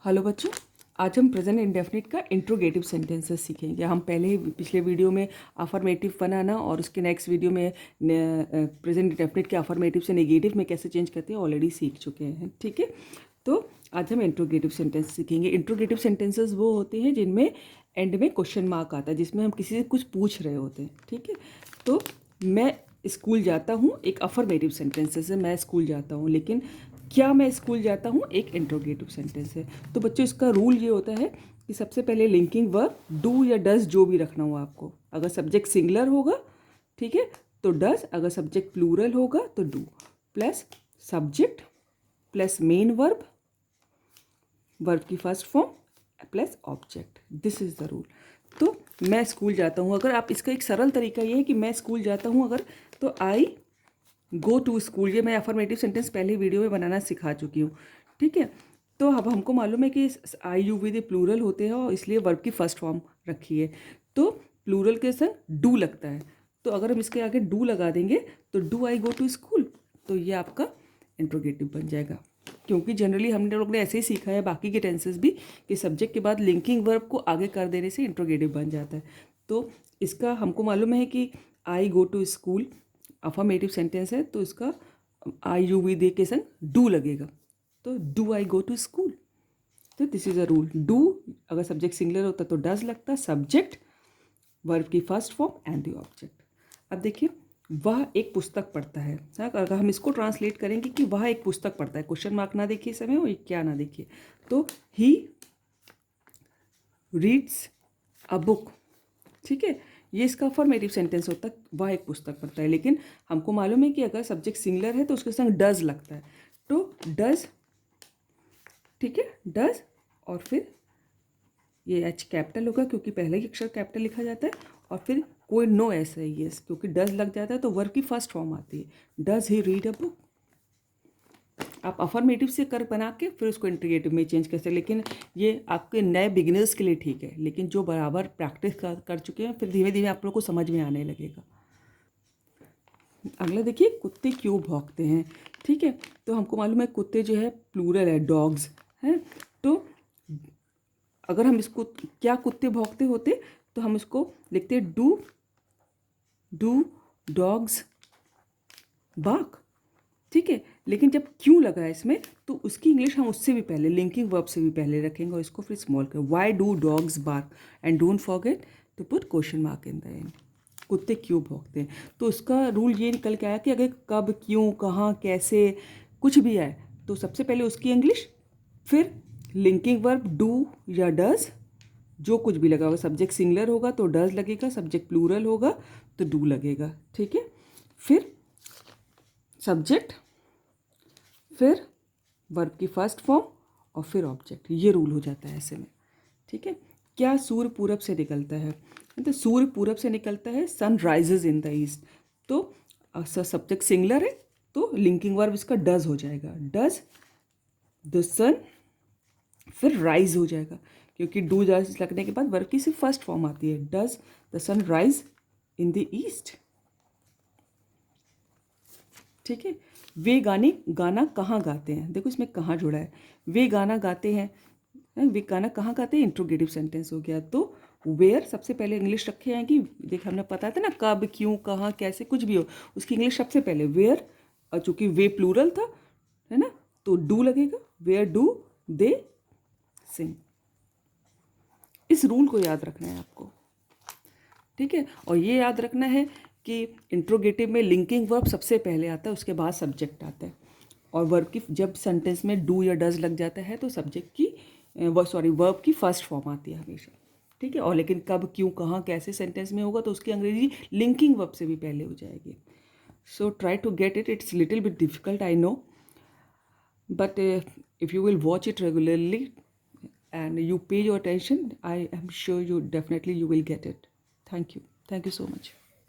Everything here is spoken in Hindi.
हेलो बच्चों, आज हम प्रेजेंट इंडेफिनिट का इंट्रोगेटिव सेंटेंसेस सीखेंगे। हम पहले ही पिछले वीडियो में अफर्मेटिव बनाना और उसके नेक्स्ट वीडियो में प्रेजेंट इंडेफिनिट के अफर्मेटिव से नेगेटिव में कैसे चेंज करते हैं ऑलरेडी सीख चुके हैं। ठीक है, तो आज हम इंट्रोगेटिव सेंटेंस सीखेंगे। इंट्रोगेटिव सेंटेंसेस वो होते हैं जिनमें एंड में क्वेश्चन मार्क आता है, जिसमें हम किसी से कुछ पूछ रहे होते हैं। ठीक है, तो मैं स्कूल जाता हूँ एक अफर्मेटिव सेंटेंसेस है, मैं स्कूल जाता हूँ, लेकिन क्या मैं स्कूल जाता हूँ एक इंट्रोगेटिव सेंटेंस है। तो बच्चों इसका रूल ये होता है कि सबसे पहले लिंकिंग वर्ब डू या डज जो भी रखना हो आपको। अगर सब्जेक्ट सिंगुलर होगा, ठीक है, तो डज। अगर सब्जेक्ट प्लूरल होगा तो do, plus subject plus main verb, verb की first form plus object. This is the rule. तो मैं स्कूल जाता हूँ, अगर आप इसका एक सरल तरीका ये है कि मैं स्कूल जाता हूँ अगर, तो आई गो टू स्कूल। ये मैं अफर्मेटिव सेंटेंस पहले वीडियो में बनाना सिखा चुकी हूँ। ठीक है, तो अब हमको मालूम है कि आई यू विद प्लूरल होते हैं और इसलिए वर्ब की फर्स्ट फॉर्म रखी है, तो प्लूरल के संग डू लगता है। तो अगर हम इसके आगे डू लगा देंगे तो do I go to school, तो ये आपका इंट्रोगेटिव बन जाएगा। क्योंकि जनरली हमने लोग ने ऐसे ही सीखा है बाकी के टेंसेस भी कि सब्जेक्ट के बाद लिंकिंग वर्ब को आगे कर देने से इंट्रोगेटिव बन जाता है। तो इसका हमको मालूम है कि I go to school affirmative sentence है, तो इसका आई यू वी दे के संग डू लगेगा, तो do I go to school. तो this is a rule. Do अगर सब्जेक्ट सिंगुलर होता तो डज लगता, सब्जेक्ट वर्ब की first form and the object. अब देखिए, वह एक पुस्तक पढ़ता है। अगर हम इसको ट्रांसलेट करेंगे कि वह एक पुस्तक पढ़ता है, क्वेश्चन मार्क ना देखिए समय और क्या ना देखिए, तो ही रीड्स अ बुक। ठीक है, ये इसका अफर्मेटिव सेंटेंस होता है, वह एक पुस्तक पढ़ता है। लेकिन हमको मालूम है कि अगर सब्जेक्ट सिंगुलर है तो उसके संग डज लगता है, तो डज, ठीक है, डज, और फिर ये एच कैपिटल होगा क्योंकि पहले ही अक्षर कैपिटल लिखा जाता है, और फिर कोई नो ऐसा है यस, क्योंकि डज लग जाता है तो वर्ब की फर्स्ट फॉर्म आती है, does he read a book. आप अफर्मेटिव से कर बना के फिर उसको इंट्रोगेटिव में चेंज कर सकते, लेकिन ये आपके नए बिगिनर्स के लिए ठीक है, लेकिन जो बराबर प्रैक्टिस कर चुके हैं फिर धीमे धीमे आप लोग को समझ में आने लगेगा। अगला देखिए, कुत्ते क्यों भौंकते हैं। ठीक है, तो हमको मालूम है कुत्ते जो है प्लूरल है, डॉग्स हैं। तो अगर हम इसको क्या कुत्ते भौंकते होते तो हम इसको लिखते डू डॉग्स बार्क। ठीक है, लेकिन जब क्यों लगा है इसमें तो उसकी इंग्लिश हम उससे भी पहले लिंकिंग वर्ब से भी पहले रखेंगे और इसको फिर स्मॉल कर, why do dogs bark and don't forget to put question mark in the end. कुत्ते क्यों भौंकते हैं, तो उसका रूल ये निकल के आया कि अगर कब, क्यों, कहाँ, कैसे कुछ भी आए तो सबसे पहले उसकी इंग्लिश, फिर लिंकिंग वर्ब डू या डज, जो कुछ भी लगा होगा। सब्जेक्ट सिंगुलर होगा तो डज लगेगा, सब्जेक्ट प्लूरल होगा तो डू लगेगा। ठीक है, फिर सब्जेक्ट, फिर वर्ब की फर्स्ट फॉर्म और फिर ऑब्जेक्ट। ये रूल हो जाता है ऐसे में। ठीक है, क्या सूर्य पूरब से निकलता है, तो सूर्य पूरब से निकलता है, sun rises in the east. तो सब्जेक्ट सिंगुलर है तो लिंकिंग वर्ब इसका डज हो जाएगा, डज द सन, फिर राइज हो जाएगा क्योंकि डू डज लगने के बाद वर्ब की सिर्फ फर्स्ट फॉर्म आती है, does the sun rise in the east. ठीक है, वे गाना कहाँ गाते हैं, देखो इसमें कहाँ जुड़ा है, वे गाना गाते हैं, वे गाना कहाँ गाते हैं, इंट्रोगेटिव सेंटेंस हो गया। तो वेयर सबसे पहले इंग्लिश रखे आएंगी, देख हमने पता था ना कब, क्यों, कहाँ, कैसे कुछ भी हो उसकी इंग्लिश सबसे पहले वेयर, और चूंकि वे प्लूरल था है ना तो डू लगेगा, वेयर डू दे सिंग। इस रूल को याद रखना है आपको। ठीक है, और ये याद रखना है कि इंट्रोगेटिव में लिंकिंग वर्ब सबसे पहले आता है, उसके बाद सब्जेक्ट आता है, और वर्ब की जब सेंटेंस में डू या डज लग जाता है तो सब्जेक्ट की वर्ब की फर्स्ट फॉर्म आती है हमेशा। ठीक है, और लेकिन कब, क्यों, कहाँ, कैसे सेंटेंस में होगा तो उसकी अंग्रेजी लिंकिंग वर्ब से भी पहले हो जाएगी। So try to get it, it's little bit difficult I know, but if you will watch it regularly and you pay your attention, I am sure you definitely you will get it. Thank you so much.